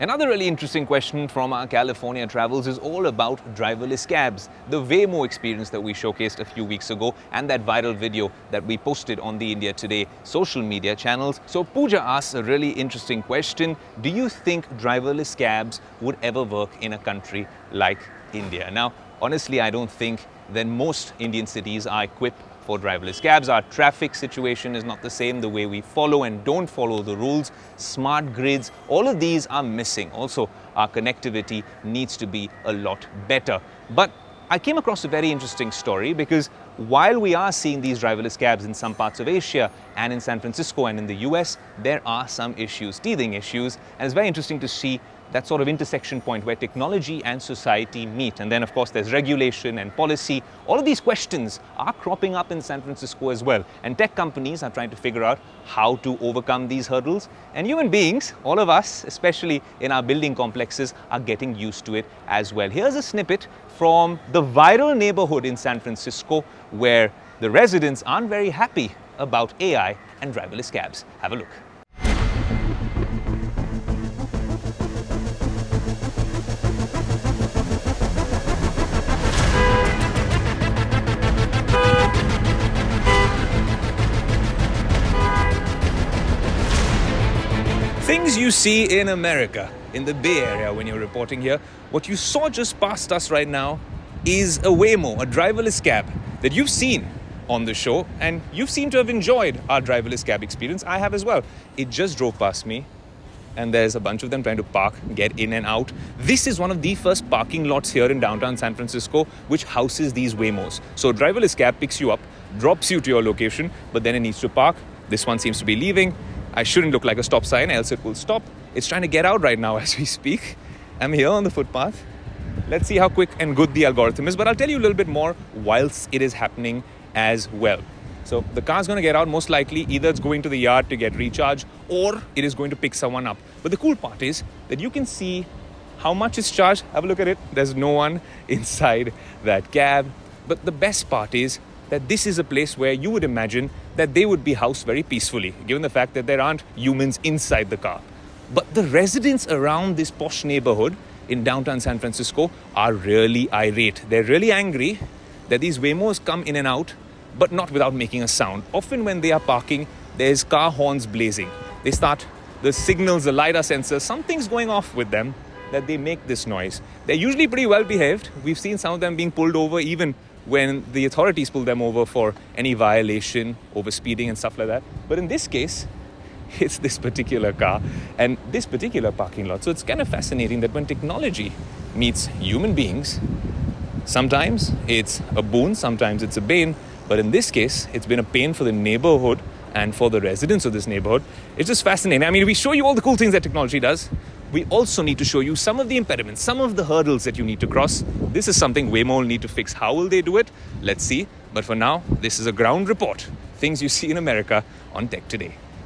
Another really interesting question from our California travels is all about driverless cabs, the Waymo experience that we showcased a few weeks ago and that viral video that we posted on the India Today social media channels. So Pooja asks a really interesting question. Do you think driverless cabs would ever work in a country like India? Now, honestly, I don't think that most Indian cities are equipped for driverless cabs. Our traffic situation is not the same, the way we follow and don't follow the rules, smart grids, all of these are missing. Also, our connectivity needs to be a lot better. But I came across a very interesting story because while we are seeing these driverless cabs in some parts of Asia and in San Francisco and in the US, there are some issues, teething issues, and it's very interesting to see that sort of intersection point where technology and society meet. And then, of course, there's regulation and policy. All of these questions are cropping up in San Francisco as well. And tech companies are trying to figure out how to overcome these hurdles. And human beings, all of us, especially in our building complexes, are getting used to it as well. Here's a snippet from the viral neighborhood in San Francisco where the residents aren't very happy about AI and driverless cabs. Have a look. Things you see in America, in the Bay Area when you're reporting here. What you saw just past us right now is a Waymo, a driverless cab that you've seen on the show, and you've seemed to have enjoyed our driverless cab experience. I have as well. It just drove past me and there's a bunch of them trying to park, get in and out. This is one of the first parking lots here in downtown San Francisco which houses these Waymos. So a driverless cab picks you up, drops you to your location, but then it needs to park. This one seems to be leaving. I shouldn't look like a stop sign, else it will stop. It's trying to get out right now as we speak. I'm here on the footpath. Let's see how quick and good the algorithm is, but I'll tell you a little bit more whilst it is happening as well. So the car's going to get out, most likely either it's going to the yard to get recharged or it is going to pick someone up. But the cool part is that you can see how much it's charged. Have a look at it. There's no one inside that cab. But the best part is that this is a place where you would imagine that they would be housed very peacefully, given the fact that there aren't humans inside the car. But the residents around this posh neighborhood in downtown San Francisco are really irate. They're really angry that these Waymos come in and out, but not without making a sound. Often when they are parking, there's car horns blazing. They start, the signals, the LiDAR sensors, something's going off with them that they make this noise. They're usually pretty well behaved. We've seen some of them being pulled over even when the authorities pull them over for any violation, over speeding and stuff like that. But in this case, it's this particular car and this particular parking lot. So it's kind of fascinating that when technology meets human beings, sometimes it's a boon, sometimes it's a bane. But in this case, it's been a pain for the neighborhood and for the residents of this neighborhood. It's just fascinating. I mean, we show you all the cool things that technology does. We also need to show you some of the impediments, some of the hurdles that you need to cross. This is something Waymo will need to fix. How will they do it? Let's see. But for now, this is a ground report. Things you see in America on Tech Today.